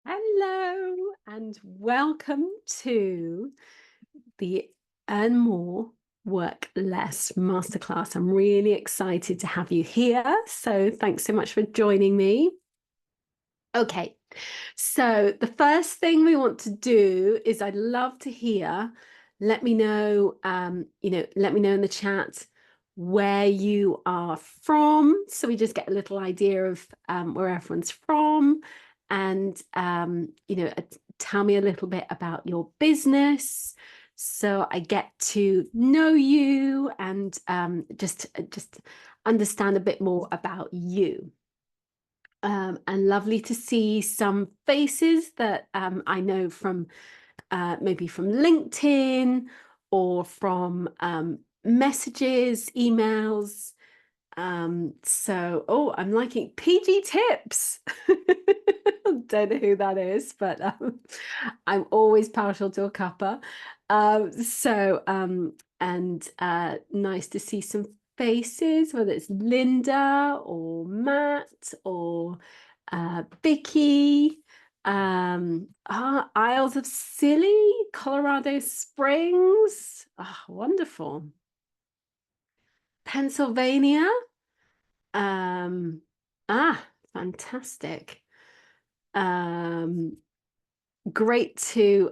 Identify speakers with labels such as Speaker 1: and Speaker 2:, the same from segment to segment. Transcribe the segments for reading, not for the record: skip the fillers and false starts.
Speaker 1: Hello and welcome to the Earn More, Work Less Masterclass. I'm really excited to have you here. So thanks so much for joining me. Okay, so the first thing we want to do is I'd love to hear, let me know, let me know in the chat where you are from. So we just get a little idea of where everyone's from and, tell me a little bit about your business. So I get to know you and just understand a bit more about you. And lovely to see some faces that I know from maybe from LinkedIn or from messages, emails. Oh, I'm liking PG Tips. Don't know who that is, but I'm always partial to a cuppa. Nice to see some faces, whether it's Linda or Matt or Vicky. Isles of Scilly, Colorado Springs. Wonderful. Pennsylvania. Fantastic. Great to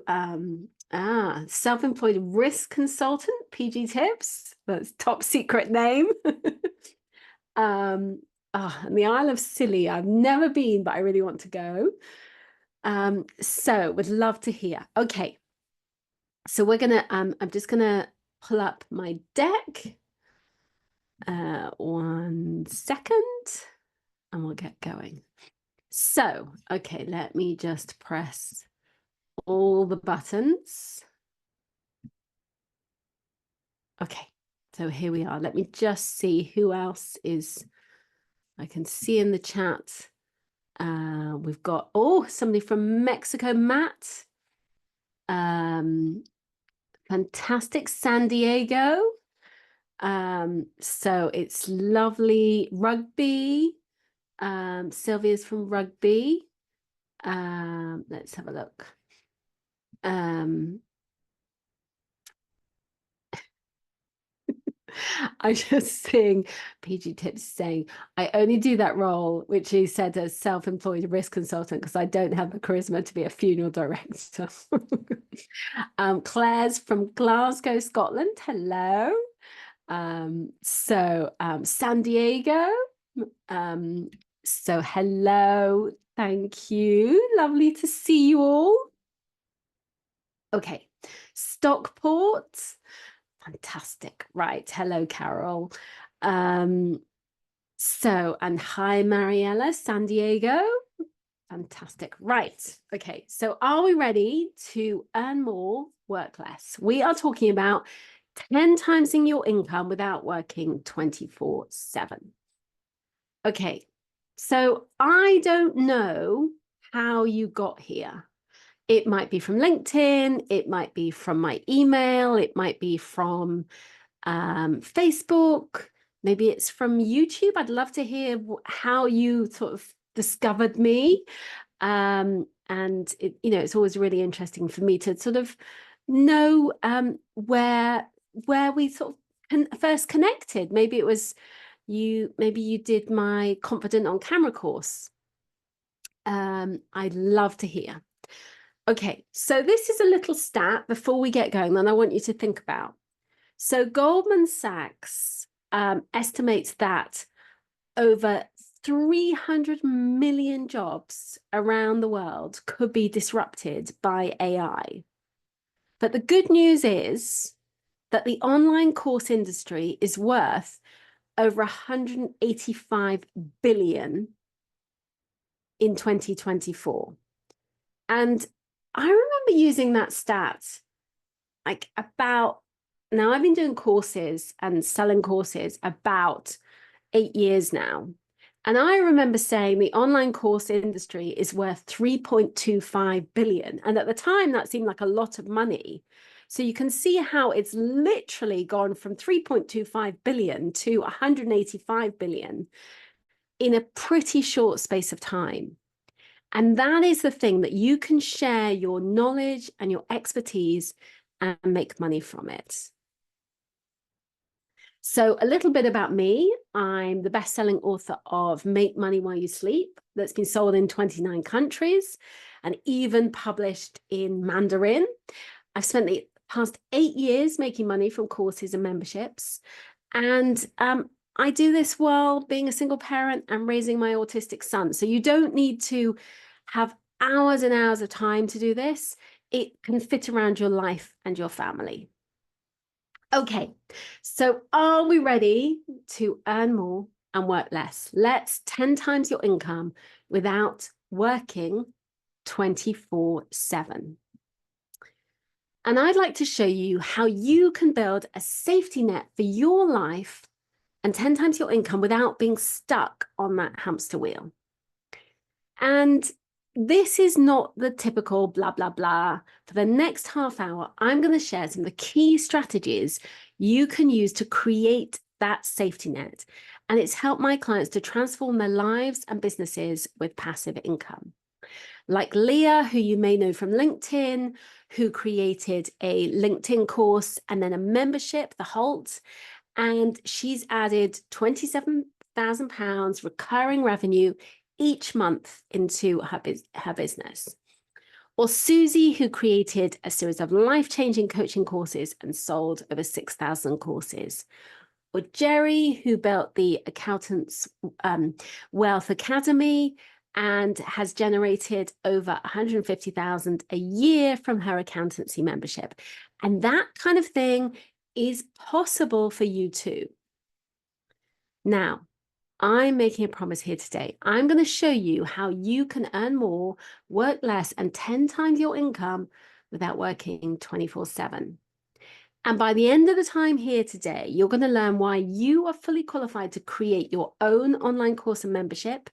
Speaker 1: self-employed risk consultant, PG Tips. That's top secret name. And the Isle of Scilly, I've never been, but I really want to go. So would love to hear. Okay. So we're gonna I'm just gonna pull up my deck. 1 second and we'll get going. So, okay, let me just press all the buttons. Okay, so here we are. Let me just see who else is, I can see in the chat. We've got, somebody from Mexico, Matt. Fantastic, San Diego. So it's lovely. Rugby. Sylvia's from Rugby. Let's have a look. I'm just seeing PG Tips saying, I only do that role, which he said as self-employed risk consultant, because I don't have the charisma to be a funeral director. Claire's from Glasgow, Scotland. Hello. San Diego. So hello. Thank you. Lovely to see you all. Okay. Stockport. Fantastic. Right. Hello, Carol. And hi, Mariella, San Diego. Fantastic. Right. Okay. So are we ready to earn more, work less? We are talking about 10 times in your income without working 24/7. Okay. So I don't know how you got here. It might be from LinkedIn, it might be from my email, it might be from Facebook, maybe it's from YouTube. I'd love to hear how you sort of discovered me. And it's always really interesting for me to sort of know where we sort of first connected. Maybe it was maybe you did my Confident on Camera course. I'd love to hear. Okay, so this is a little stat before we get going, and I want you to think about. So Goldman Sachs estimates that over 300 million jobs around the world could be disrupted by AI. But the good news is that the online course industry is worth over 185 billion in 2024. And I remember using that stat like now I've been doing courses and selling courses about 8 years now. And I remember saying the online course industry is worth 3.25 billion. And at the time, that seemed like a lot of money. So you can see how it's literally gone from 3.25 billion to 185 billion in a pretty short space of time. And that is the thing, that you can share your knowledge and your expertise and make money from it. So a little bit about me. I'm the best-selling author of Make Money While You Sleep, that's been sold in 29 countries and even published in Mandarin. I've spent the past 8 years making money from courses and memberships. And I do this while being a single parent and raising my autistic son. So you don't need to have hours and hours of time to do this. It can fit around your life and your family. Okay, so are we ready to earn more and work less? Let's 10 times your income without working 24/7. And I'd like to show you how you can build a safety net for your life and 10 times your income without being stuck on that hamster wheel. And this is not the typical blah, blah, blah. For the next half hour, I'm going to share some of the key strategies you can use to create that safety net. And it's helped my clients to transform their lives and businesses with passive income. Like Leah, who you may know from LinkedIn, who created a LinkedIn course and then a membership, the HALT, and she's added £27,000 recurring revenue each month into her business. Or Susie, who created a series of life-changing coaching courses and sold over 6,000 courses. Or Jerry, who built the Accountants Wealth Academy and has generated over 150,000 a year from her accountancy membership. And that kind of thing is possible for you too. Now, I'm making a promise here today. I'm going to show you how you can earn more, work less, and 10 times your income without working 24/7. And by the end of the time here today, you're going to learn why you are fully qualified to create your own online course and membership,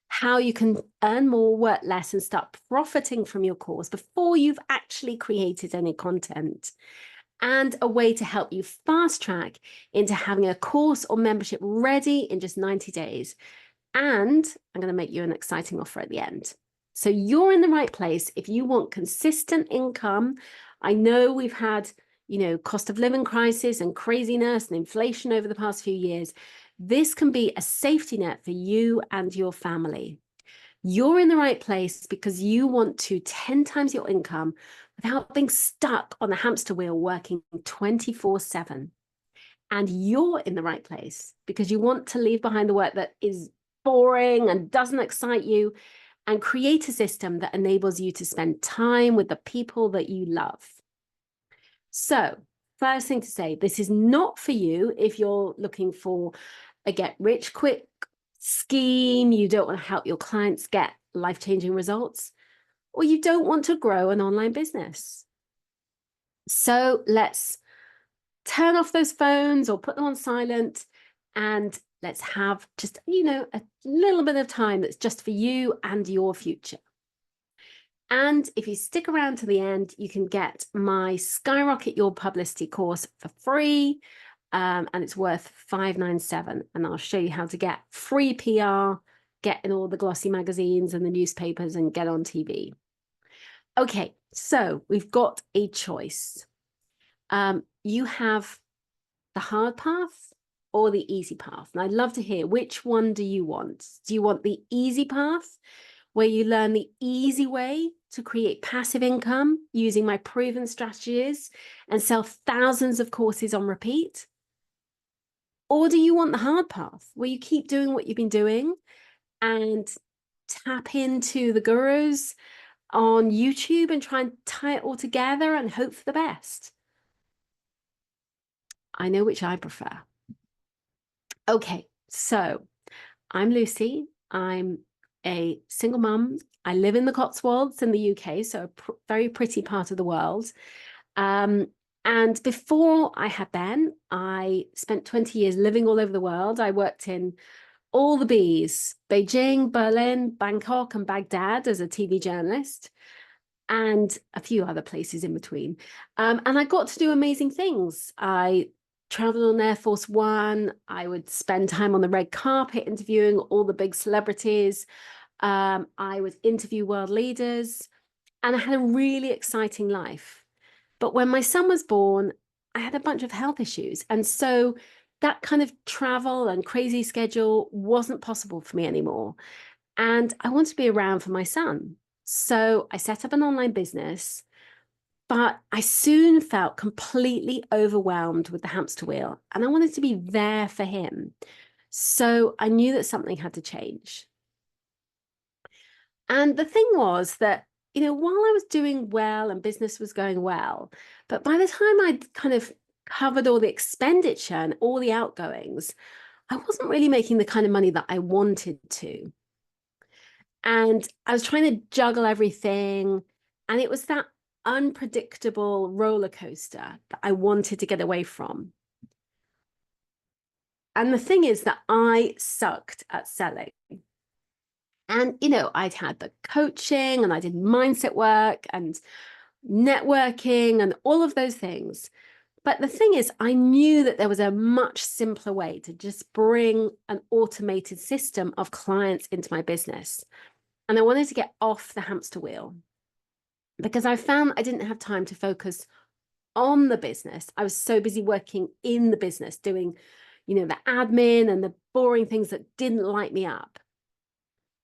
Speaker 1: how you can earn more, work less, and start profiting from your course before you've actually created any content, and a way to help you fast track into having a course or membership ready in just 90 days. And I'm going to make you an exciting offer at the end. So you're in the right place if you want consistent income. I know we've had, cost of living crisis and craziness and inflation over the past few years. This can be a safety net for you and your family. You're in the right place because you want to 10 times your income without being stuck on the hamster wheel working 24/7. And you're in the right place because you want to leave behind the work that is boring and doesn't excite you and create a system that enables you to spend time with the people that you love. So, first thing to say, this is not for you if you're looking for a get-rich-quick scheme, you don't want to help your clients get life-changing results, or you don't want to grow an online business. So let's turn off those phones or put them on silent, and let's have just, a little bit of time that's just for you and your future. And if you stick around to the end, you can get my Skyrocket Your Publicity course for free. And it's worth $597. And I'll show you how to get free PR, get in all the glossy magazines and the newspapers, and get on TV. Okay, so we've got a choice. You have the hard path or the easy path. And I'd love to hear, which one do you want? Do you want the easy path, where you learn the easy way to create passive income using my proven strategies and sell thousands of courses on repeat? Or do you want the hard path, where you keep doing what you've been doing and tap into the gurus on YouTube and try and tie it all together and hope for the best? I know which I prefer. Okay, so I'm Lucy. I'm a single mum. I live in the Cotswolds in the UK, so a very pretty part of the world. And before I had Ben, I spent 20 years living all over the world. I worked in all the Bs, Beijing, Berlin, Bangkok, and Baghdad as a TV journalist, and a few other places in between. And I got to do amazing things. I traveled on Air Force One. I would spend time on the red carpet interviewing all the big celebrities. I would interview world leaders, and I had a really exciting life. But when my son was born, I had a bunch of health issues. And so that kind of travel and crazy schedule wasn't possible for me anymore. And I wanted to be around for my son. So I set up an online business, but I soon felt completely overwhelmed with the hamster wheel, and I wanted to be there for him. So I knew that something had to change. And the thing was that, while I was doing well and business was going well, but by the time I'd kind of covered all the expenditure and all the outgoings, I wasn't really making the kind of money that I wanted to. And I was trying to juggle everything. And it was that unpredictable roller coaster that I wanted to get away from. And the thing is that I sucked at selling. And, I'd had the coaching and I did mindset work and networking and all of those things. But the thing is, I knew that there was a much simpler way to just bring an automated system of clients into my business. And I wanted to get off the hamster wheel because I found I didn't have time to focus on the business. I was so busy working in the business, doing, the admin and the boring things that didn't light me up.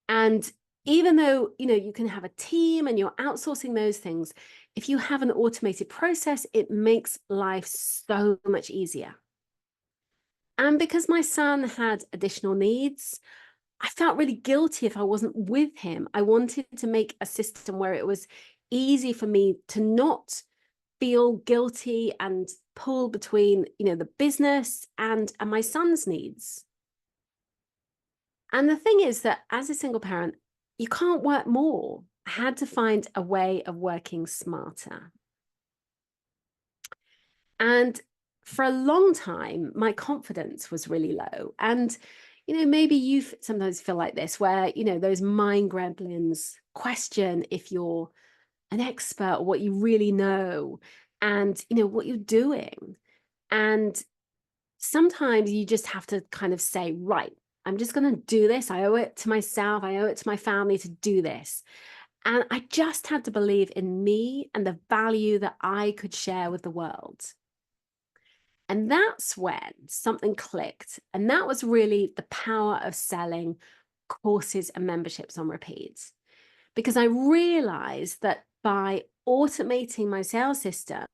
Speaker 1: And even though, you can have a team and you're outsourcing those things, if you have an automated process, it makes life so much easier. And because my son had additional needs, I felt really guilty if I wasn't with him. I wanted to make a system where it was easy for me to not feel guilty and pull between, the business and my son's needs. And the thing is that as a single parent, you can't work more. I had to find a way of working smarter. And for a long time, my confidence was really low. And, maybe you sometimes feel like this, where, those mind gremlins question if you're an expert or what you really know and, what you're doing. And sometimes you just have to kind of say, right, I'm just going to do this. I owe it to myself. I owe it to my family to do this. And I just had to believe in me and the value that I could share with the world. And that's when something clicked. And that was really the power of selling courses and memberships on repeat. Because I realized that by automating my sales system,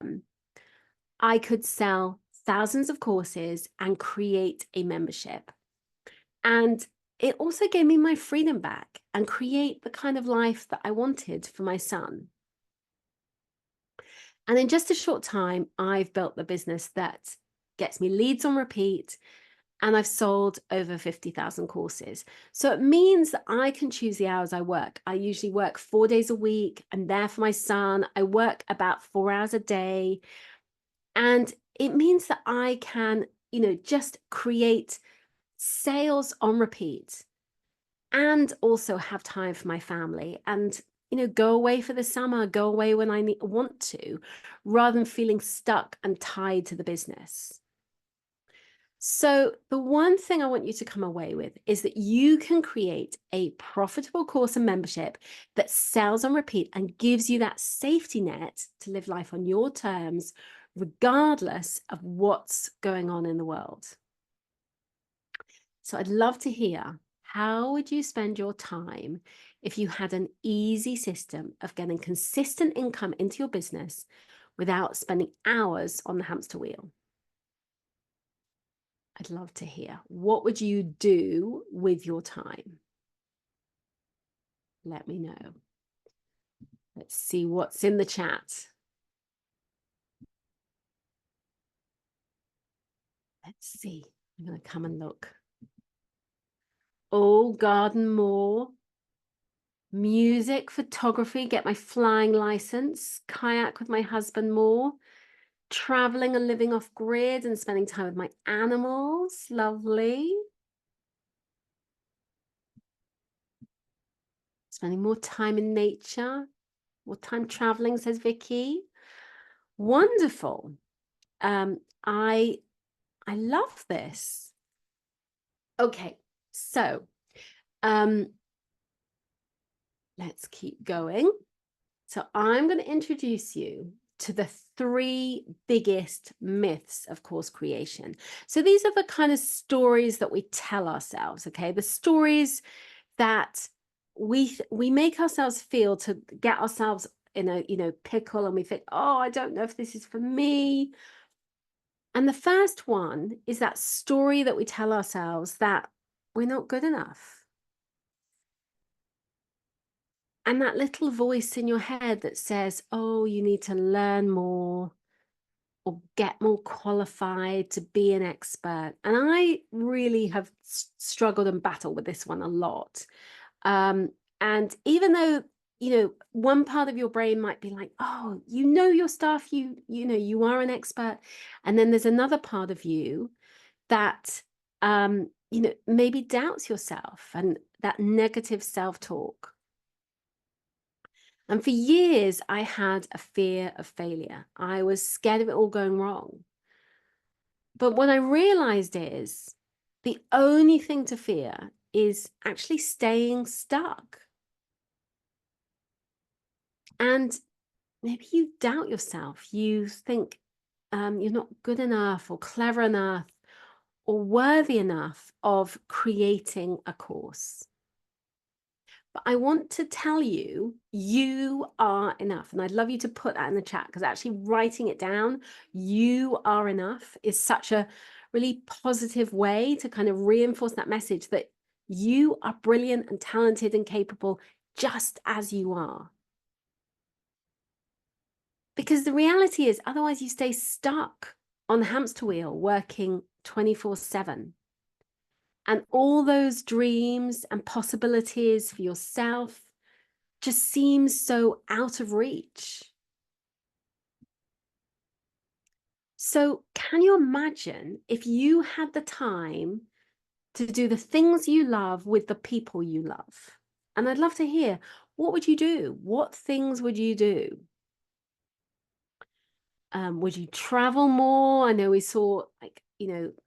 Speaker 1: I could sell thousands of courses and create a membership. And it also gave me my freedom back and create the kind of life that I wanted for my son. And in just a short time, I've built the business that gets me leads on repeat, and I've sold over 50,000 courses. So it means that I can choose the hours I work. I usually work 4 days a week. I'm there for my son. I work about 4 hours a day. And it means that I can, just create sales on repeat and also have time for my family and, go away for the summer, go away when I want to, rather than feeling stuck and tied to the business. So the one thing I want you to come away with is that you can create a profitable course and membership that sells on repeat and gives you that safety net to live life on your terms, regardless of what's going on in the world. So I'd love to hear, how would you spend your time if you had an easy system of getting consistent income into your business without spending hours on the hamster wheel? I'd love to hear. What would you do with your time? Let me know. Let's see what's in the chat. Let's see. I'm going to come and look. Oh, garden more. Music, photography, get my flying license, kayak with my husband more, traveling and living off grid and spending time with my animals. Lovely. Spending more time in nature, more time traveling, says Vicky. Wonderful. I love this. Okay, so let's keep going. So I'm going to introduce you to the 3 biggest myths of course creation. So these are the kind of stories that we tell ourselves, okay? The stories that we make ourselves feel to get ourselves in a, pickle, and we think, oh, I don't know if this is for me. And the first one is that story that we tell ourselves that we're not good enough. And that little voice in your head that says, oh, you need to learn more or get more qualified to be an expert. And I really have struggled and battled with this one a lot. And even though, one part of your brain might be like, oh, you know your stuff, you are an expert. And then there's another part of you that, maybe doubts yourself, and that negative self-talk. And for years, I had a fear of failure. I was scared of it all going wrong. But what I realized is the only thing to fear is actually staying stuck. And maybe you doubt yourself. You think you're not good enough or clever enough or worthy enough of creating a course. But I want to tell you, you are enough. And I'd love you to put that in the chat, because actually writing it down, you are enough, is such a really positive way to kind of reinforce that message that you are brilliant and talented and capable just as you are. Because the reality is, otherwise you stay stuck on the hamster wheel working 24/7. And all those dreams and possibilities for yourself just seems so out of reach. So can you imagine if you had the time to do the things you love with the people you love? And I'd love to hear, what would you do? What things would you do? Would you travel more? I know we saw, like,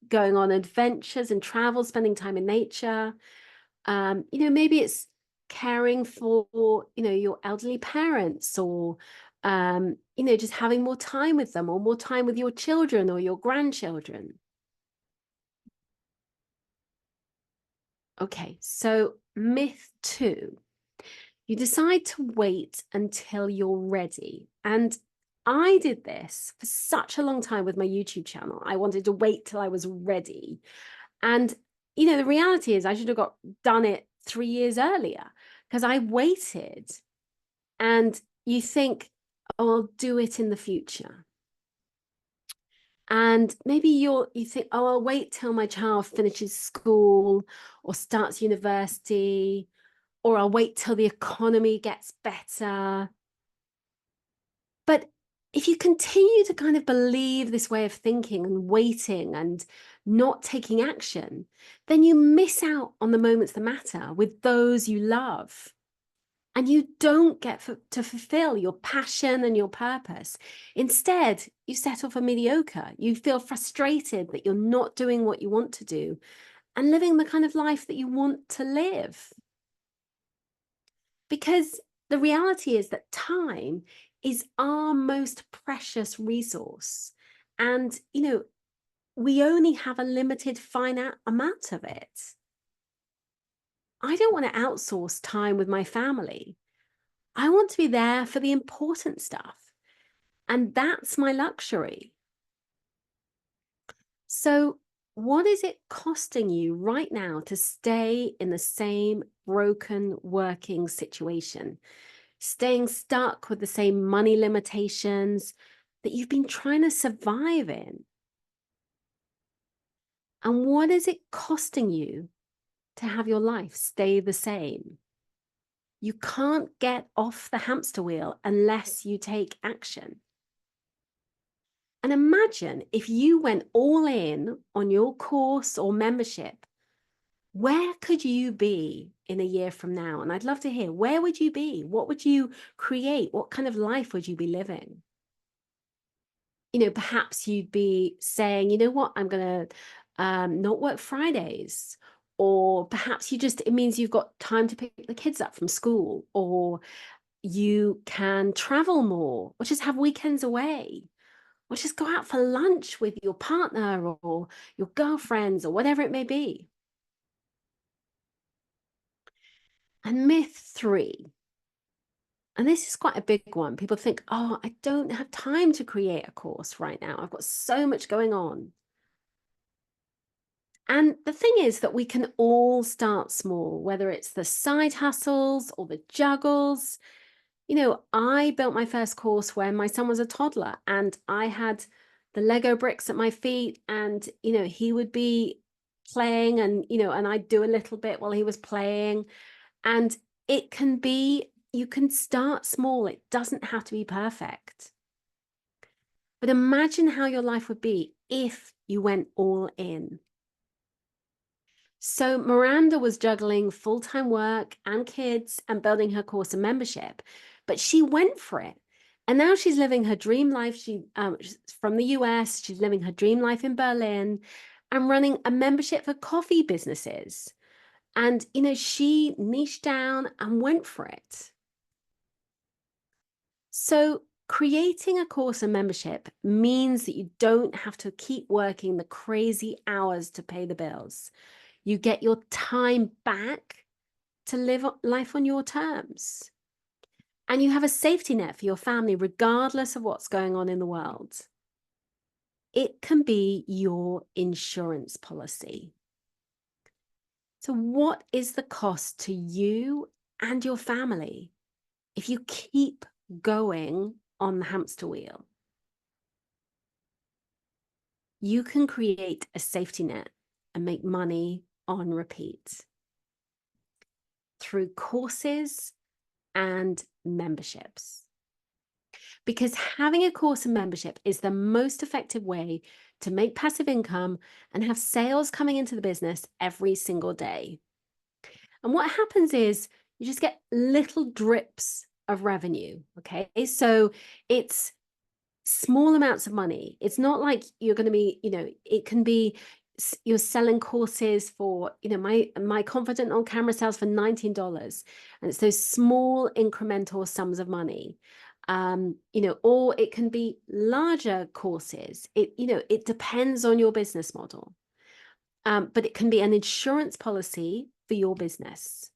Speaker 1: going on adventures and travel, spending time in nature. Maybe it's caring for, your elderly parents, or, just having more time with them, or more time with your children or your grandchildren. Okay, so myth 2, you decide to wait until you're ready. And I did this for such a long time with my YouTube channel. I wanted to wait till I was ready. And, the reality is I should have done it 3 years earlier, because I waited. And you think, oh, I'll do it in the future. And maybe you think, oh, I'll wait till my child finishes school or starts university, or I'll wait till the economy gets better. But if you continue to kind of believe this way of thinking and waiting and not taking action, then you miss out on the moments that matter with those you love. And you don't get to fulfill your passion and your purpose. Instead, you settle for mediocre. You feel frustrated that you're not doing what you want to do and living the kind of life that you want to live. Because the reality is that time is our most precious resource. And, we only have a limited finite amount of it. I don't want to outsource time with my family. I want to be there for the important stuff. And that's my luxury. So what is it costing you right now to stay in the same broken working situation, staying stuck with the same money limitations that you've been trying to survive in? And what is it costing you to have your life stay the same? You can't get off the hamster wheel unless you take action. And imagine if you went all in on your course or membership, where could you be in a year from now? And I'd love to hear, where would you be? What would you create? What kind of life would you be living? Perhaps you'd be saying, you know what, I'm going to not work Fridays, or perhaps it means you've got time to pick the kids up from school, or you can travel more, or just have weekends away, or just go out for lunch with your partner or your girlfriends or whatever it may be. And myth 3, and this is quite a big one. People think, oh, I don't have time to create a course right now. I've got so much going on. And the thing is that we can all start small, whether it's the side hustles or the juggles. I built my first course when my son was a toddler, and I had the Lego bricks at my feet, and, he would be playing, and, and I'd do a little bit while he was playing. And you can start small. It doesn't have to be perfect. But imagine how your life would be if you went all in. So Miranda was juggling full-time work and kids and building her course and membership, but she went for it. And now she's living her dream life. She's from the US. She's living her dream life in Berlin and running a membership for coffee businesses. And, she niched down and went for it. So creating a course and membership means that you don't have to keep working the crazy hours to pay the bills. You get your time back to live life on your terms. And you have a safety net for your family, regardless of what's going on in the world. It can be your insurance policy. So what is the cost to you and your family if you keep going on the hamster wheel? You can create a safety net and make money on repeat through courses and memberships. Because having a course and membership is the most effective way to make passive income and have sales coming into the business every single day. And what happens is you just get little drips of revenue, okay? So it's small amounts of money. It's not like you're going to be, it can be you're selling courses for, my Confident on Camera sells for $19, and it's those small incremental sums of money. Or it can be larger courses. It depends on your business model. But it can be an insurance policy for your business.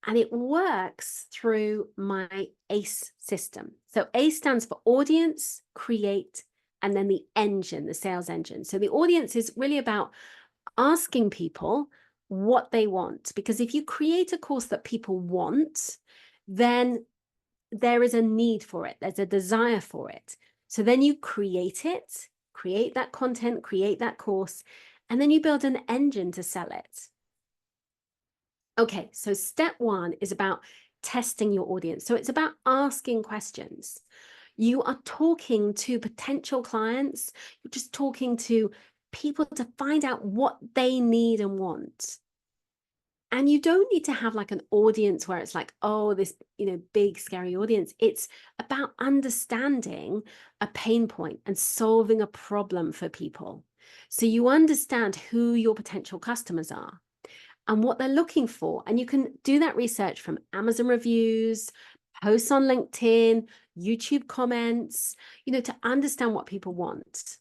Speaker 1: And it works through my ACE system. So ACE stands for audience, create, and then the engine, the sales engine. So the audience is really about asking people what they want. Because if you create a course that people want, then there is a need for it. There's a desire for it. So then you create it, create that content, create that course, and then you build an engine to sell it. Okay, so step 1 is about testing your audience. So it's about asking questions. You are talking to potential clients. You're just talking to people to find out what they need and want. And you don't need to have like an audience where it's like, oh, this, big, scary audience. It's about understanding a pain point and solving a problem for people. So you understand who your potential customers are and what they're looking for. And you can do that research from Amazon reviews, posts on LinkedIn, YouTube comments, to understand what people want.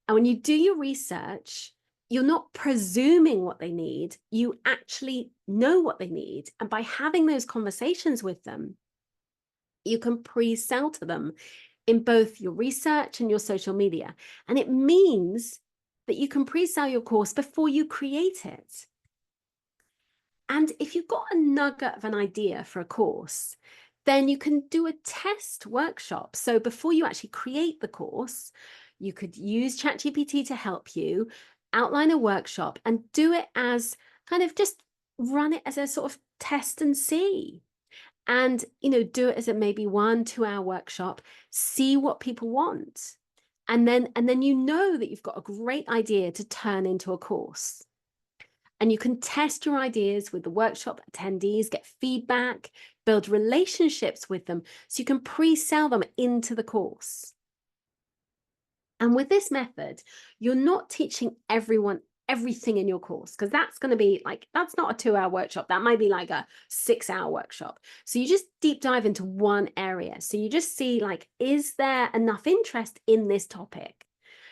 Speaker 1: And when you do your research, you're not presuming what they need. You actually know what they need. And by having those conversations with them, you can pre-sell to them in both your research and your social media. And it means that you can pre-sell your course before you create it. And if you've got a nugget of an idea for a course, then you can do a test workshop. So before you actually create the course, you could use ChatGPT to help you outline a workshop and do it as kind of just run it as a sort of test and see. And, do it as a maybe 1-2 hour workshop, see what people want. And then that you've got a great idea to turn into a course. And you can test your ideas with the workshop attendees, get feedback, build relationships with them so you can pre-sell them into the course. And with this method, you're not teaching everyone everything in your course, because that's going to be like, that's not a 2-hour workshop. That might be like a 6-hour workshop. So you just deep dive into one area. So you just see like, is there enough interest in this topic?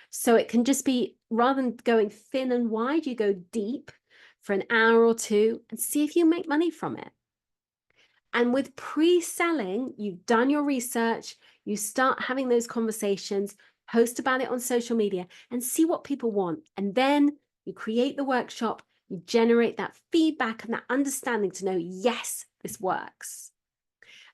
Speaker 1: So it can just be, rather than going thin and wide, you go deep for an hour or two and see if you make money from it. And with pre-selling, you've done your research, you start having those conversations, post about it on social media and see what people want. And then you create the workshop, you generate that feedback and that understanding to know, yes, this works.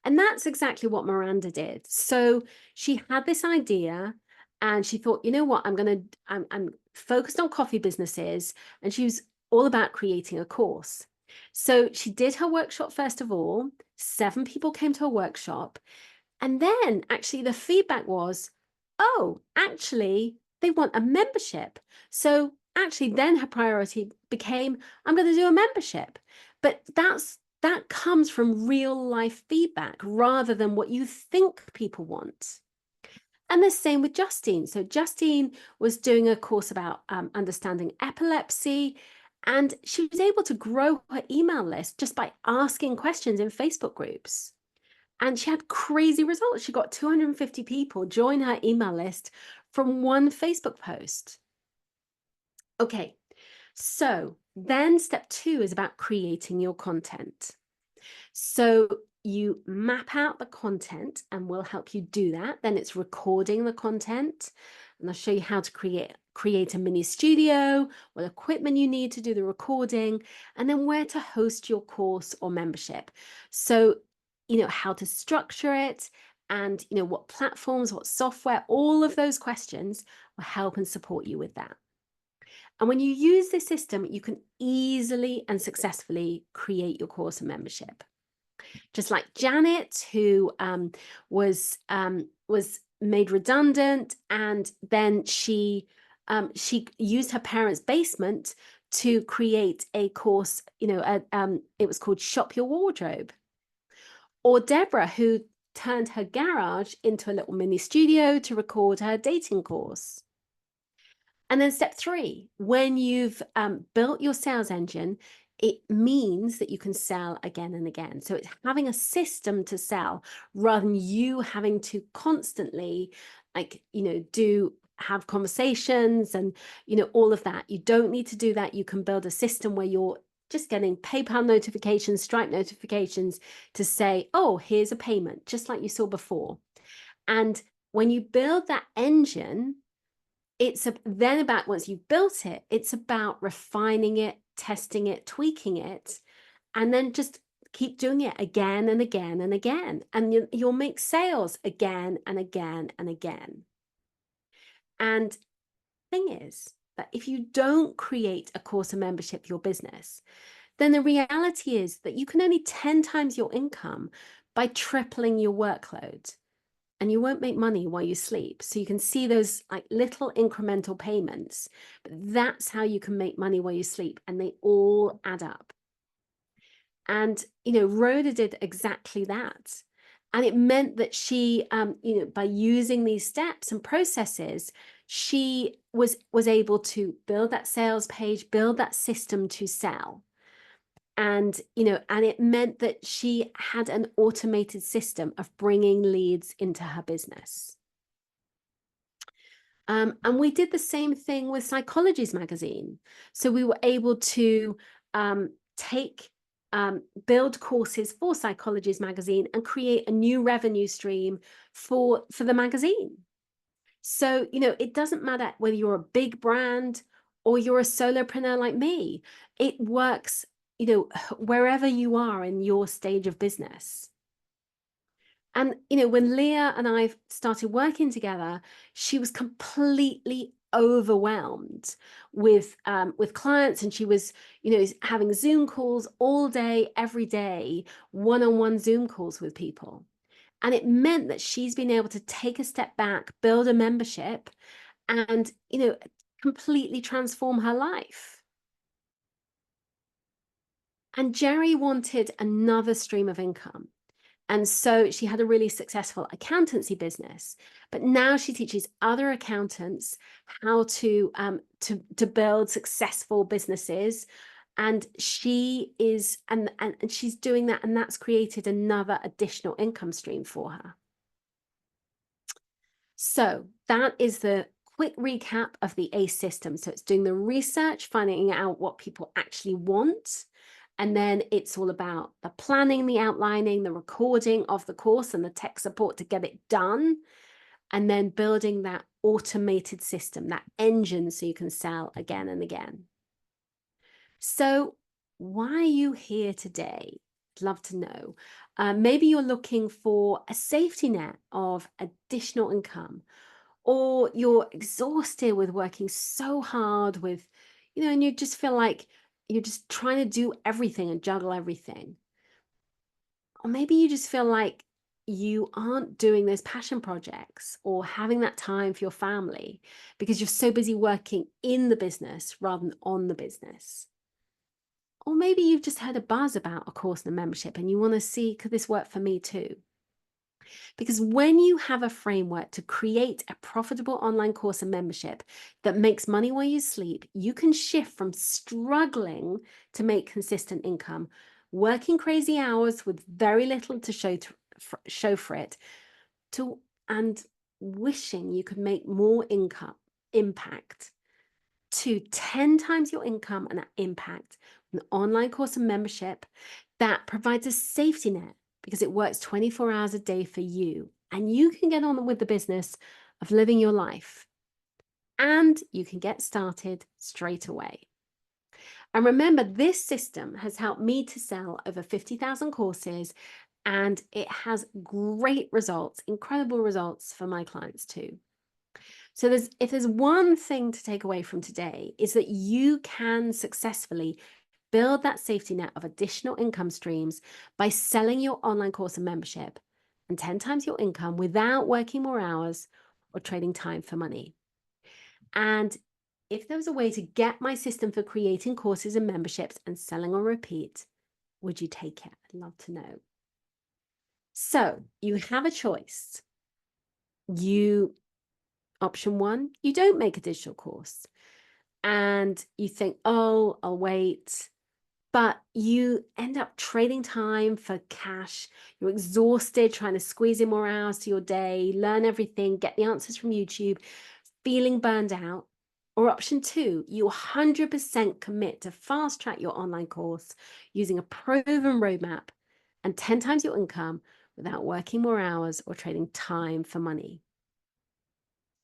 Speaker 1: And that's exactly what Miranda did. So she had this idea and she thought, you know what, I'm focused on coffee businesses, and she was all about creating a course. So she did her workshop first of all. 7 people came to her workshop. And then actually the feedback was, oh, actually, they want a membership. So actually then her priority became, I'm going to do a membership. But that comes from real life feedback rather than what you think people want. And the same with Justine. So Justine was doing a course about understanding epilepsy, and she was able to grow her email list just by asking questions in Facebook groups. And she had crazy results. She got 250 people join her email list from one Facebook post. Okay, so then step 2 is about creating your content. So you map out the content, and we'll help you do that. Then it's recording the content, and I'll show you how to create a mini studio, what equipment you need to do the recording, and then where to host your course or membership. So, you know, how to structure it, and, you know, what platforms, what software, all of those questions will help and support you with that. And when you use this system, you can easily and successfully create your course and membership. Just like Janet, who was made redundant, and then she used her parents' basement to create a course. You know, it was called Shop Your Wardrobe. Or Deborah, who turned her garage into a little mini studio to record her dating course. And then step 3, when you've built your sales engine, it means that you can sell again and again. So it's having a system to sell rather than you having to constantly, like, you know, have conversations and, you know, all of that. You don't need to do that. You can build a system where you're just getting PayPal notifications, Stripe notifications to say, oh, here's a payment, just like you saw before. And when you build that engine, it's then about, once you've built it, it's about refining it, testing it, tweaking it, and then just keep doing it again and again and again. And you'll make sales again and again and again. And the thing is that if you don't create a course or membership for your business, then the reality is that you can only 10 times your income by tripling your workload. And you won't make money while you sleep. So you can see those like little incremental payments, but that's how you can make money while you sleep, and they all add up. And, you know, Rhoda did exactly that. And it meant that she, you know, by using these steps and processes, she was able to build that sales page, build that system to sell. And, you know, and it meant that she had an automated system of bringing leads into her business. And we did the same thing with Psychologies Magazine. So we were able to build courses for Psychologies Magazine and create a new revenue stream for the magazine. So, you know, it doesn't matter whether you're a big brand or you're a solopreneur like me. It works, you know, wherever you are in your stage of business. And, you know, when Leah and I started working together, she was completely overwhelmed with clients, and she was, you know, having Zoom calls all day, every day, one-on-one Zoom calls with people. And it meant that she's been able to take a step back, build a membership, and, you know, completely transform her life. And Jerry wanted another stream of income. And so she had a really successful accountancy business, but now she teaches other accountants how to build successful businesses. And she is, and she's doing that, and that's created another additional income stream for her. So that is the quick recap of the ACE system. So it's doing the research, finding out what people actually want. And then it's all about the planning, the outlining, the recording of the course and the tech support to get it done. And then building that automated system, that engine, so you can sell again and again. So why are you here today? I'd love to know. Maybe you're looking for a safety net of additional income, or you're exhausted with working so hard with, and you just feel like you're just trying to do everything and juggle everything. Or maybe you just feel like you aren't doing those passion projects or having that time for your family because you're so busy working in the business rather than on the business. Or maybe you've just heard a buzz about a course and a membership and you want to see, could this work for me too? Because when you have a framework to create a profitable online course and membership that makes money while you sleep, you can shift from struggling to make consistent income, working crazy hours with very little to show for it, and wishing you could make more income impact to 10 times your income and impact an online course and membership that provides a safety net because it works 24 hours a day for you, and you can get on with the business of living your life, and you can get started straight away. And remember, this system has helped me to sell over 50,000 courses, and it has great results, incredible results for my clients too. So if there's one thing to take away from today, is that you can successfully build that safety net of additional income streams by selling your online course and membership and 10 times your income without working more hours or trading time for money. And if there was a way to get my system for creating courses and memberships and selling on repeat, would you take it? I'd love to know. So you have a choice. Option one, you don't make a digital course and you think, oh, I'll wait. But you end up trading time for cash. You're exhausted trying to squeeze in more hours to your day, learn everything, get the answers from YouTube, feeling burned out. Or option two, you 100% commit to fast track your online course using a proven roadmap and 10 times your income without working more hours or trading time for money.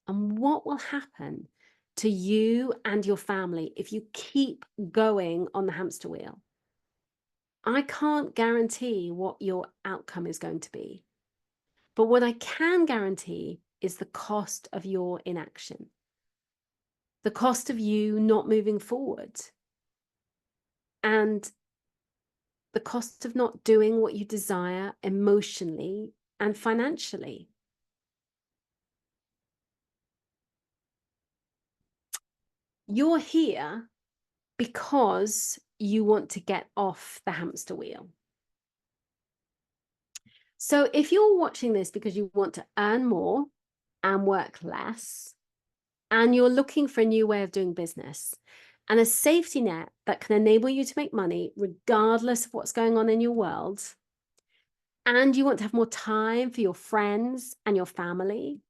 Speaker 1: And what will happen to you and your family if you keep going on the hamster wheel? I can't guarantee what your outcome is going to be. But what I can guarantee is the cost of your inaction, the cost of you not moving forward, and the cost of not doing what you desire emotionally and financially. You're here because you want to get off the hamster wheel. So if you're watching this because you want to earn more and work less, and you're looking for a new way of doing business and a safety net that can enable you to make money regardless of what's going on in your world, and you want to have more time for your friends and your family,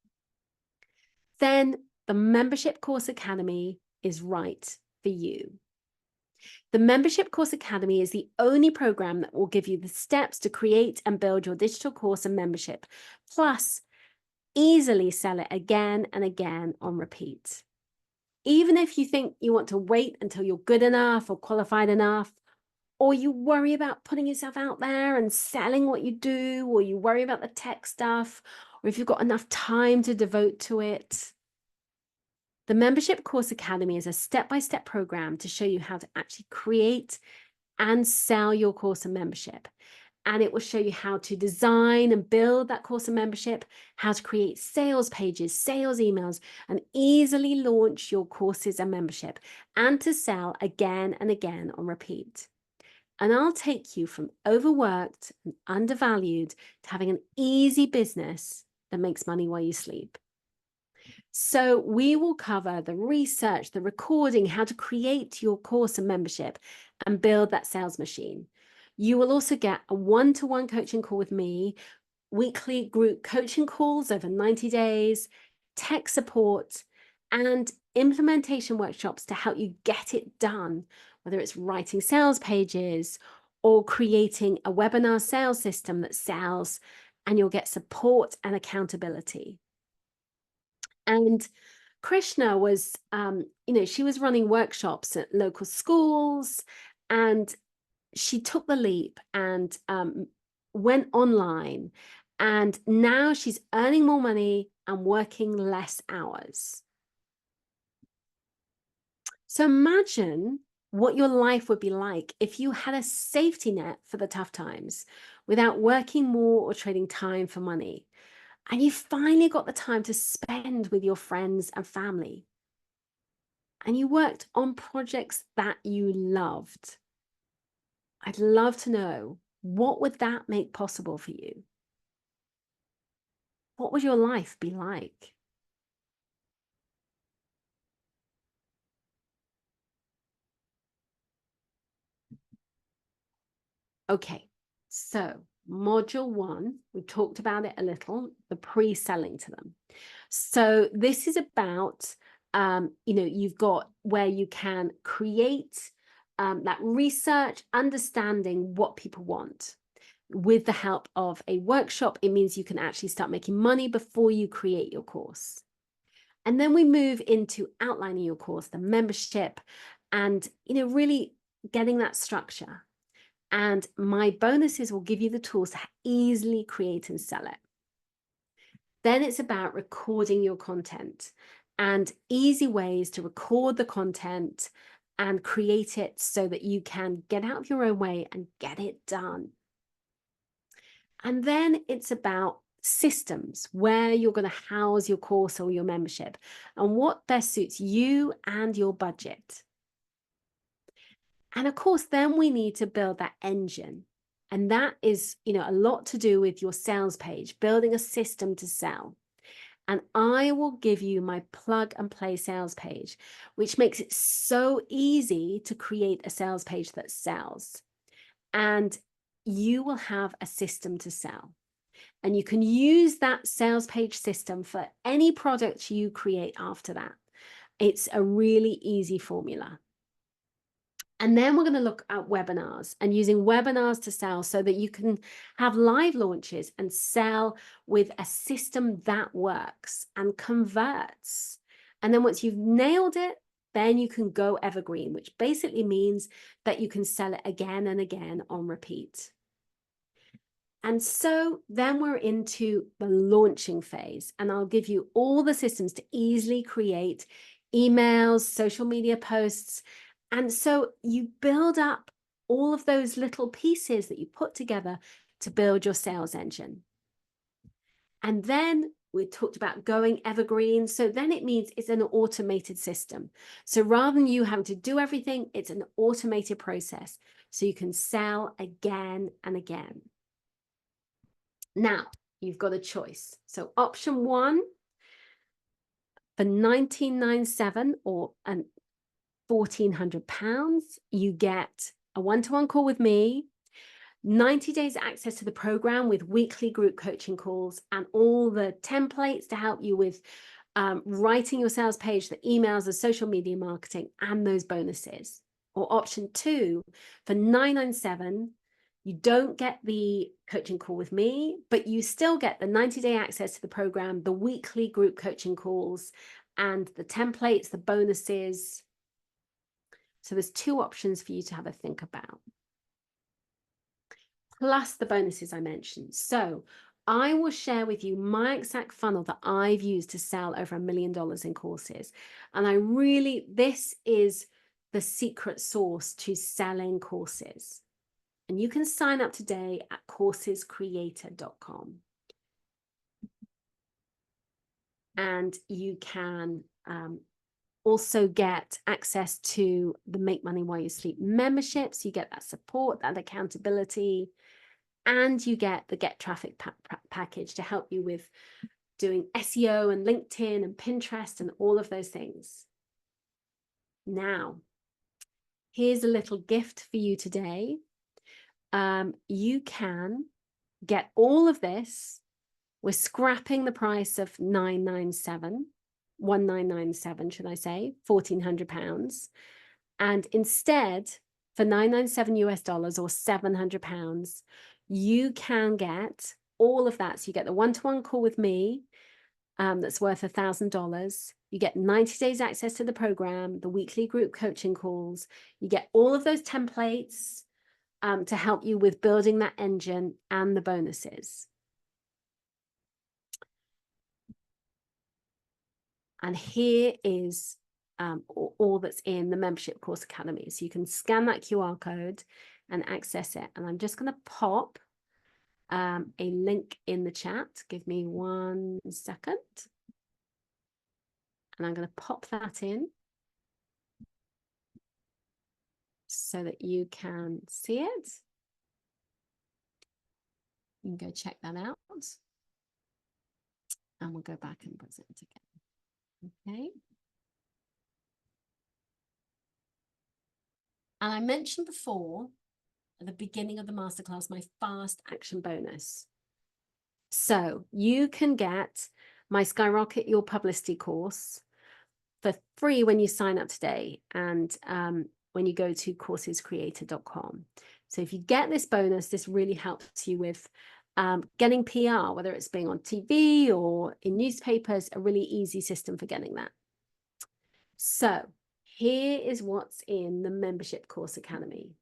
Speaker 1: then the Membership Course Academy is right for you. The Membership Course Academy is the only program that will give you the steps to create and build your digital course and membership, plus easily sell it again and again on repeat. Even if you think you want to wait until you're good enough or qualified enough, or you worry about putting yourself out there and selling what you do, or you worry about the tech stuff, or if you've got enough time to devote to it, the Membership Course Academy is a step-by-step program to show you how to actually create and sell your course and membership. And it will show you how to design and build that course and membership, how to create sales pages, sales emails, and easily launch your courses and membership, and to sell again and again on repeat. And I'll take you from overworked and undervalued to having an easy business that makes money while you sleep. So we will cover the research, the recording, how to create your course and membership and build that sales machine. You will also get a one-to-one coaching call with me, weekly group coaching calls over 90 days, tech support, and implementation workshops to help you get it done, whether it's writing sales pages or creating a webinar sales system that sells, and you'll get support and accountability. And Krishna was, she was running workshops at local schools, and she took the leap and went online. And now she's earning more money and working less hours. So imagine what your life would be like if you had a safety net for the tough times without working more or trading time for money. And you finally got the time to spend with your friends and family. And you worked on projects that you loved. I'd love to know, what would that make possible for you? What would your life be like? Okay, so module 1, we talked about it a little, the pre-selling to them. So this is about, you've got where you can create that research, understanding what people want. With the help of a workshop, it means you can actually start making money before you create your course. And then we move into outlining your course, the membership, and really getting that structure. And my bonuses will give you the tools to easily create and sell it. Then it's about recording your content and easy ways to record the content and create it so that you can get out of your own way and get it done. And then it's about systems, where you're going to house your course or your membership and what best suits you and your budget. And of course, then we need to build that engine. And that is, a lot to do with your sales page, building a system to sell. And I will give you my plug and play sales page, which makes it so easy to create a sales page that sells. And you will have a system to sell. And you can use that sales page system for any product you create after that. It's a really easy formula. And then we're going to look at webinars and using webinars to sell so that you can have live launches and sell with a system that works and converts. And then once you've nailed it, then you can go evergreen, which basically means that you can sell it again and again on repeat. And so then we're into the launching phase, and I'll give you all the systems to easily create emails, social media posts. And so you build up all of those little pieces that you put together to build your sales engine. And then we talked about going evergreen. So then it means it's an automated system. So rather than you having to do everything, it's an automated process. So you can sell again and again. Now, you've got a choice. So option 1, for $19.97 or £1,400, you get a one-to-one call with me, 90 days access to the program with weekly group coaching calls and all the templates to help you with writing your sales page, the emails, the social media marketing, and those bonuses. Or option 2, for $9.97, you don't get the coaching call with me, but you still get the 90-day access to the program, the weekly group coaching calls, and the templates, the bonuses. So there's 2 options for you to have a think about. Plus the bonuses I mentioned. So I will share with you my exact funnel that I've used to sell over $1 million in courses. And this is the secret sauce to selling courses. And you can sign up today at coursescreator.com. And you can also get access to the Make Money While You Sleep memberships. You get that support, that accountability, and you get the Get Traffic package to help you with doing SEO and LinkedIn and Pinterest and all of those things. Now, here's a little gift for you today. You can get all of this. We're scrapping the price of $1997, should I say, £1,400. And instead, for $997 US or £700, you can get all of that. So you get the one-to-one call with me, that's worth $1,000. You get 90 days access to the program, the weekly group coaching calls. You get all of those templates to help you with building that engine and the bonuses. And here is all that's in the Membership Course Academy. So you can scan that QR code and access it. And I'm just going to pop a link in the chat. Give me 1 second. And I'm going to pop that in so that you can see it. You can go check that out. And we'll go back and present again. Okay. And I mentioned before at the beginning of the masterclass, my fast action bonus. So you can get my Skyrocket Your Publicity course for free when you sign up today and when you go to coursescreator.com. So if you get this bonus, this really helps you with getting PR, whether it's being on TV or in newspapers, a really easy system for getting that. So here is what's in the Membership Course Academy.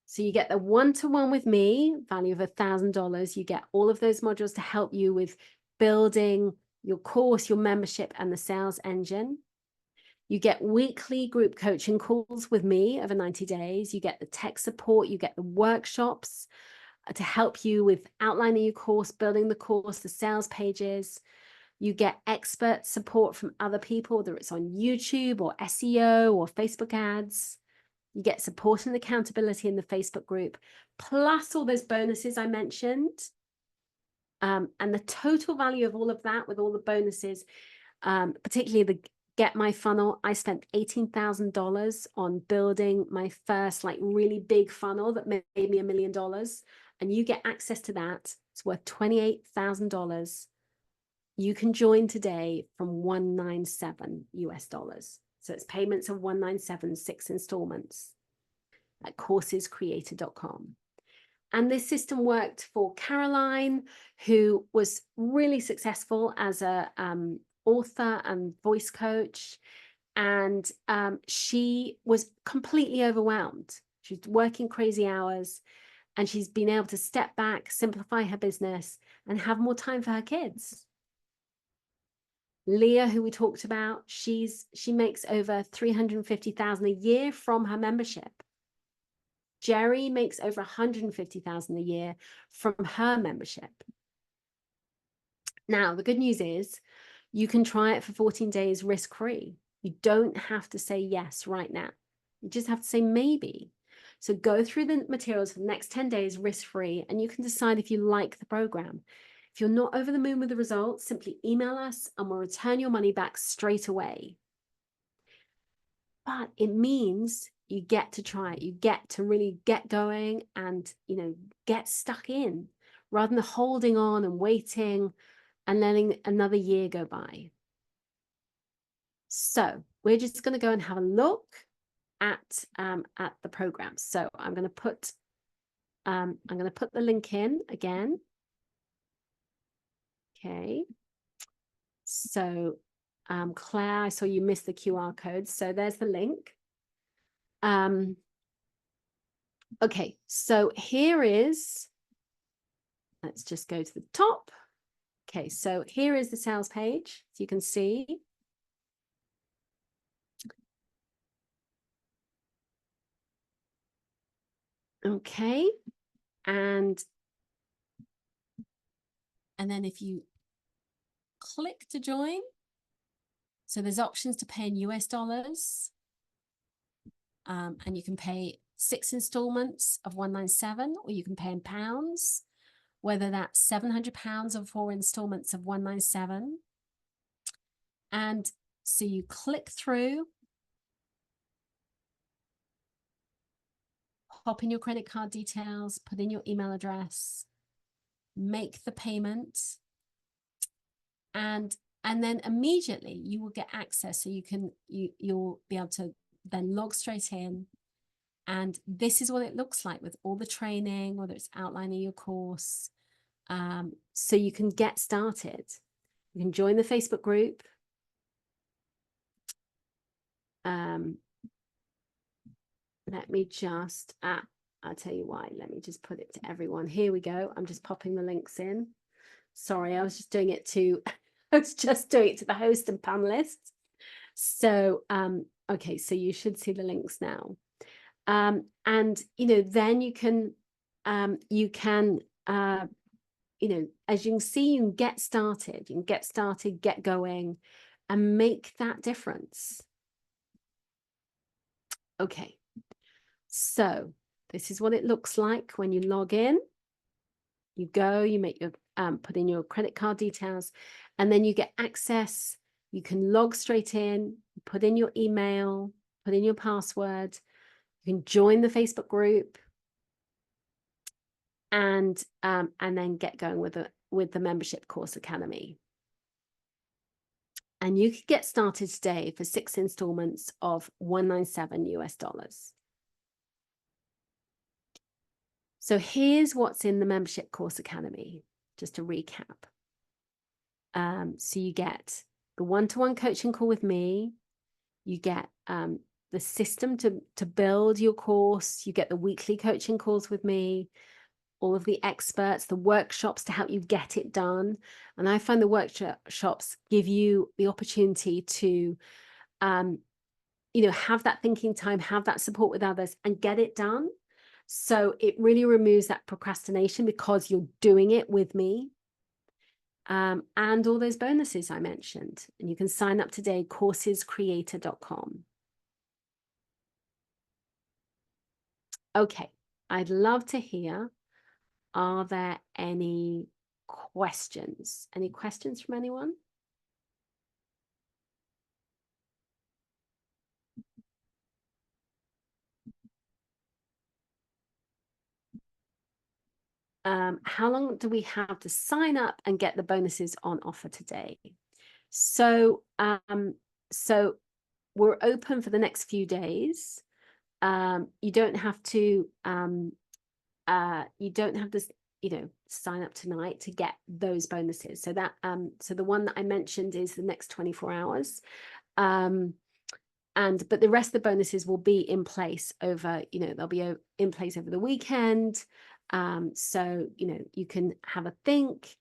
Speaker 1: So you get the one-to-one with me, value of $1,000. You get all of those modules to help you with building your course, your membership, and the sales engine. You get weekly group coaching calls with me over 90 days. You get the tech support. You get the workshops to help you with outlining your course, building the course, the sales pages. You get expert support from other people, whether it's on YouTube or SEO or Facebook ads. You get support and accountability in the Facebook group, plus all those bonuses I mentioned. And the total value of all of that with all the bonuses, particularly the Get My Funnel, I spent $18,000 on building my first really big funnel that made me $1 million. And you get access to that. It's worth $28,000. You can join today from $197 US. So it's payments of $197, 6 installments at coursescreator.com. And this system worked for Caroline, who was really successful as a author and voice coach. And she was completely overwhelmed. She was working crazy hours, and she's been able to step back, simplify her business, and have more time for her kids. Leah, who we talked about, she makes over $350,000 a year from her membership. Jerry makes over $150,000 a year from her membership. Now, the good news is you can try it for 14 days risk-free. You don't have to say yes right now. You just have to say maybe. So go through the materials for the next 10 days risk-free, and you can decide if you like the program. If you're not over the moon with the results, simply email us and we'll return your money back straight away. But it means you get to try it. You get to really get going and, get stuck in rather than holding on and waiting and letting another year go by. So we're just going to go and have a look at the program. So I'm going to put the link in again. Okay. So Claire, I saw you missed the QR code. So there's the link. Okay, so here is, let's just go to the top. Okay, so here is the sales page, as you can see. Okay, and then if you click to join, So there's options to pay in US dollars. And you can pay 6 installments of 197, or you can pay in pounds, whether that's £700 or 4 installments of 197. And so you click through, pop in your credit card details, put in your email address, make the payment, and then immediately you will get access. So you'll be able to then log straight in. And this is what it looks like with all the training, whether it's outlining your course. So you can get started. You can join the Facebook group. Let me just, I'll tell you why. Let me just put it to everyone. Here we go. I'm just popping the links in. Sorry, I was just doing it to, I was just doing it to the host and panelists. So, okay, so you should see the links now. And, you know, then you can, you know, as you can see, you can get started, get going and make that difference. Okay, so this is what it looks like when you log in. You go, you make your, put in your credit card details, and then you get access. You can log straight in, put in your email, put in your password. You can join the Facebook group, and then get going with the Membership Course Academy. And you could get started today for 6 installments of 197 US dollars. So here's what's in the Membership Course Academy, just to recap. So you get the one-to-one coaching call with me. You get the system to build your course. You get the weekly coaching calls with me, all of the experts, the workshops to help you get it done. And I find the workshops give you the opportunity to, you know, have that thinking time, have that support with others and get it done. So it really removes that procrastination because you're doing it with me. And all those bonuses I mentioned. And you can sign up today, coursescreator.com. Okay, I'd love to hear, are there any questions? Any questions from anyone? How long do we have to sign up and get the bonuses on offer today? So, so we're open for the next few days. You don't have to, you know, sign up tonight to get those bonuses. So that, so the one that I mentioned is the next 24 hours. But the rest of the bonuses will be in place over, you know, they'll be in place over the weekend. So, you know, you can have a think.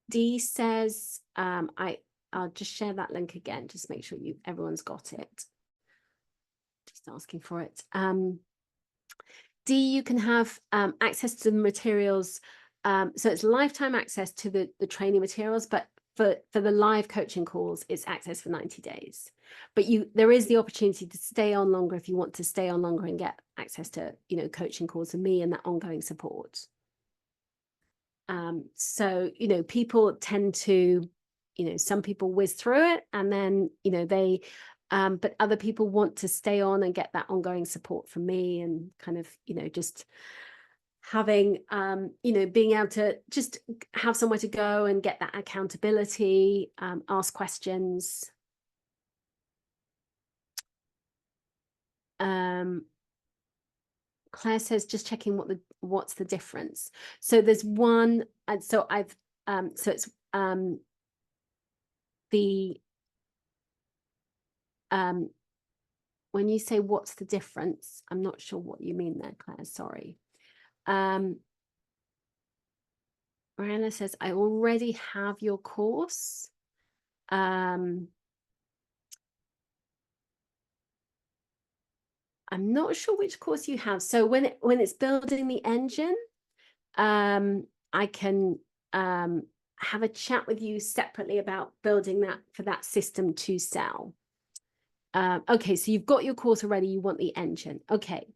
Speaker 1: Dee says, I'll just share that link again, just make sure everyone's got it. Just asking for it. Dee, you can have access to the materials. So it's lifetime access to the training materials, but for the live coaching calls, it's access for 90 days. But there is the opportunity to stay on longer if you want to stay on longer and get access to, you know, coaching calls and me and that ongoing support. So, you know, people tend to, you know, some people whiz through it and then, you know, they, but other people want to stay on and get that ongoing support from me and kind of, you know, just having, you know, being able to just have somewhere to go and get that accountability, ask questions. Claire says, just checking what's the difference. So there's one, and so I've, so it's when you say what's the difference, I'm not sure what you mean there, Claire, sorry. Mariana says, I already have your course. I'm not sure which course you have. So when it's building the engine, I can have a chat with you separately about building that for that system to sell. Okay, so you've got your course already. You want the engine. Okay.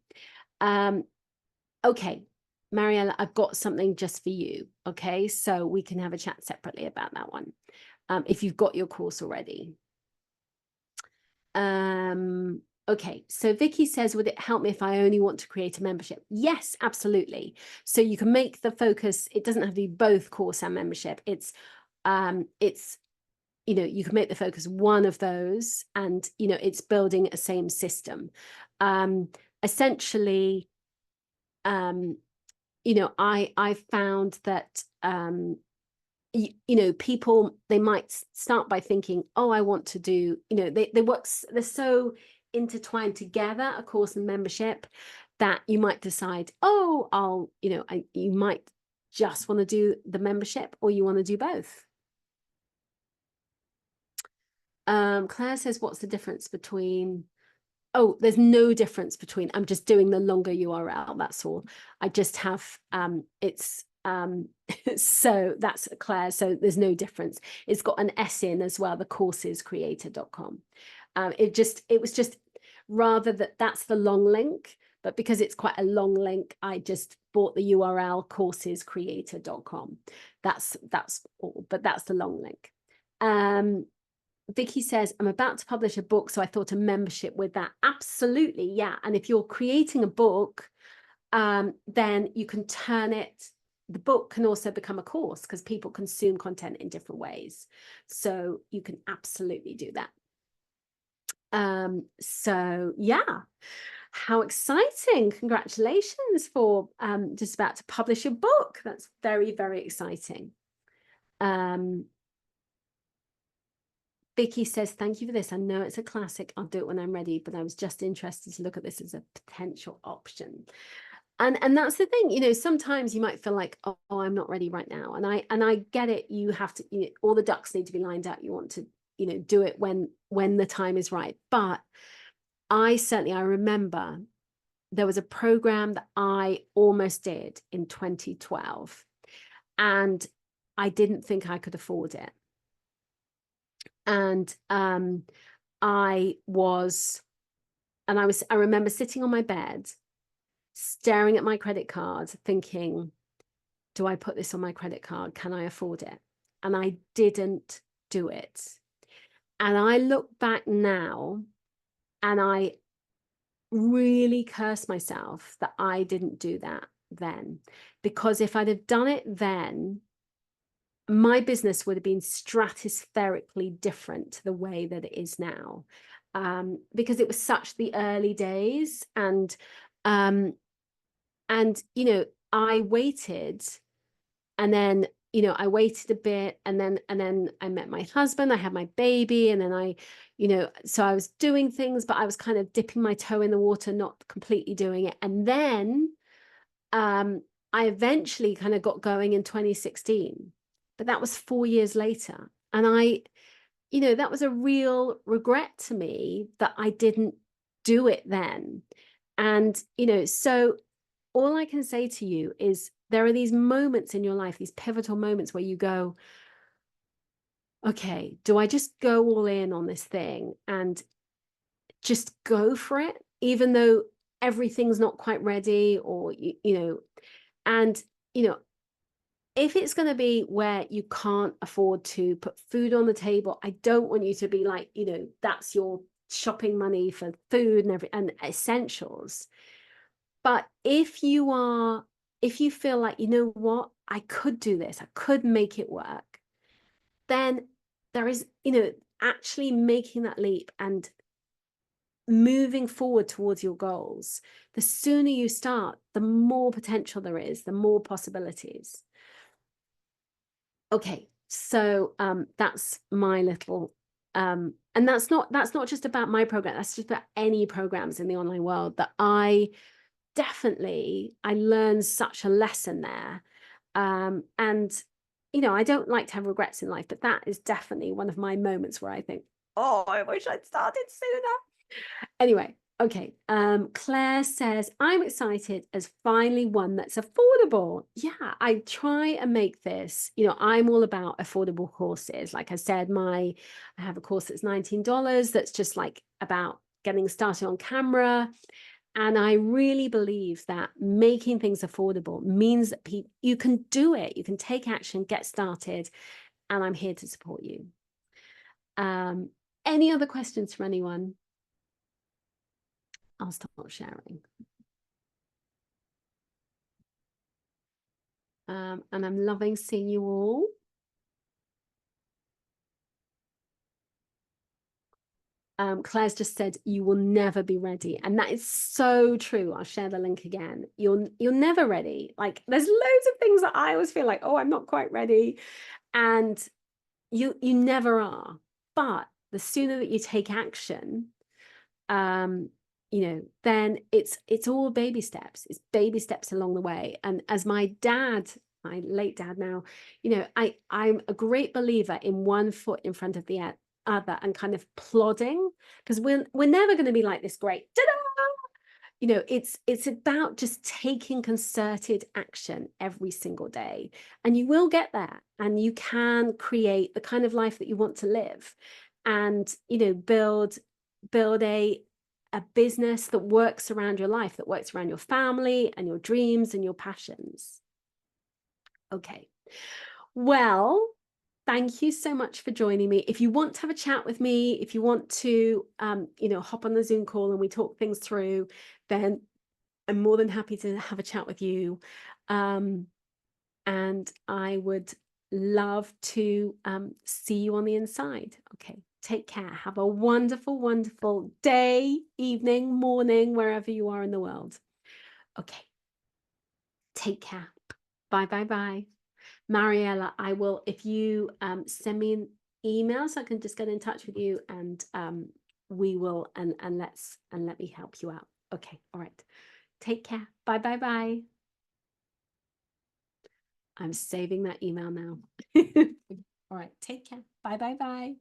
Speaker 1: Okay, Mariella, I've got something just for you. Okay, so we can have a chat separately about that one. If you've got your course already. Okay, so Vicky says, would it help me if I only want to create a membership? Yes, absolutely. So you can make the focus, it doesn't have to be both course and membership. It's you know, you can make the focus one of those, and you know, it's building a same system. Essentially, you know, I found that you know, people, they might start by thinking, oh, I want to do, you know, they're so intertwined together, a course and membership, that you might decide, oh, I'll, you know, you might just want to do the membership, or you want to do both. Claire says, what's the difference between, oh, there's no difference between, I'm just doing the longer URL, that's all. I just have, it's, so that's Claire, so there's no difference. It's got an S in as well, the coursescreator.com. It was just rather that's the long link, but because it's quite a long link, I just bought the URL coursescreator.com. That's all, but that's the long link. Vicky says, I'm about to publish a book, so I thought a membership with that. Absolutely, yeah. And if you're creating a book, then you can turn it, the book can also become a course, because people consume content in different ways. So you can absolutely do that. So yeah, how exciting. Congratulations for just about to publish your book. That's very, very exciting. Vicky says, thank you for this. I know it's a classic. I'll do it when I'm ready, but I was just interested to look at this as a potential option. And that's the thing, you know, sometimes you might feel like, oh, I'm not ready right now. And I get it. You have to, you know, all the ducks need to be lined up. You want to, you know, do it when the time is right. But I remember there was a program that I almost did in 2012, and I didn't think I could afford it. And I remember sitting on my bed, staring at my credit card, thinking, do I put this on my credit card? Can I afford it? And I didn't do it. And I look back now and I really curse myself that I didn't do that then, because if I'd have done it then, my business would have been stratospherically different to the way that it is now, because it was such the early days. And you know, I waited, and then, you know, I waited a bit, and then I met my husband, I had my baby, and then I, you know, so I was doing things, but I was kind of dipping my toe in the water, not completely doing it. And then I eventually kind of got going in 2016, but that was 4 years later. And I, you know, that was a real regret to me that I didn't do it then. And, you know, so all I can say to you is there are these moments in your life, these pivotal moments where you go, okay, do I just go all in on this thing and just go for it, even though everything's not quite ready, or, you know, and, you know, if it's going to be where you can't afford to put food on the table, I don't want you to be like, you know, that's your shopping money for food and essentials. But if you feel like, you know what, I could do this, I could make it work, then there is, you know, actually making that leap and moving forward towards your goals. The sooner you start, the more potential there is, the more possibilities. Okay, so that's my little and that's not just about my program, that's just about any programs in the online world, that I learned such a lesson there. And you know, I don't like to have regrets in life, but that is definitely one of my moments where I think, oh, I wish I'd started sooner. Anyway, Okay, Claire says, I'm excited as finally one that's affordable. Yeah, I try and make this, I'm all about affordable courses. Like I said, I have a course that's $19 that's just like about getting started on camera. And I really believe that making things affordable means that you can do it, you can take action, get started, and I'm here to support you. Any other questions from anyone? I'll stop sharing. And I'm loving seeing you all. Claire's just said you will never be ready, and that is so true. I'll share the link again. You're never ready. Like there's loads of things that I always feel like, oh, I'm not quite ready, and you never are. But the sooner that you take action, then it's all baby steps. It's baby steps along the way. And as my dad, my late dad now, I'm a great believer in one foot in front of the other and kind of plodding, because we're never going to be like this great ta-da! It's about just taking concerted action every single day, and you will get there, and you can create the kind of life that you want to live, and build a business that works around your life, that works around your family and your dreams and your passions. Okay, well, thank you so much for joining me. If you want to have a chat with me, if you want to, hop on the Zoom call and we talk things through, then I'm more than happy to have a chat with you. And I would love to see you on the inside. Okay, take care. Have a wonderful, wonderful day, evening, morning, wherever you are in the world. Okay, take care. Bye, bye, bye. Mariella, I will, if you send me an email so I can just get in touch with you, and we will, and let me help you out. Okay, all right. Take care. Bye, bye, bye. I'm saving that email now. All right, take care. Bye, bye, bye.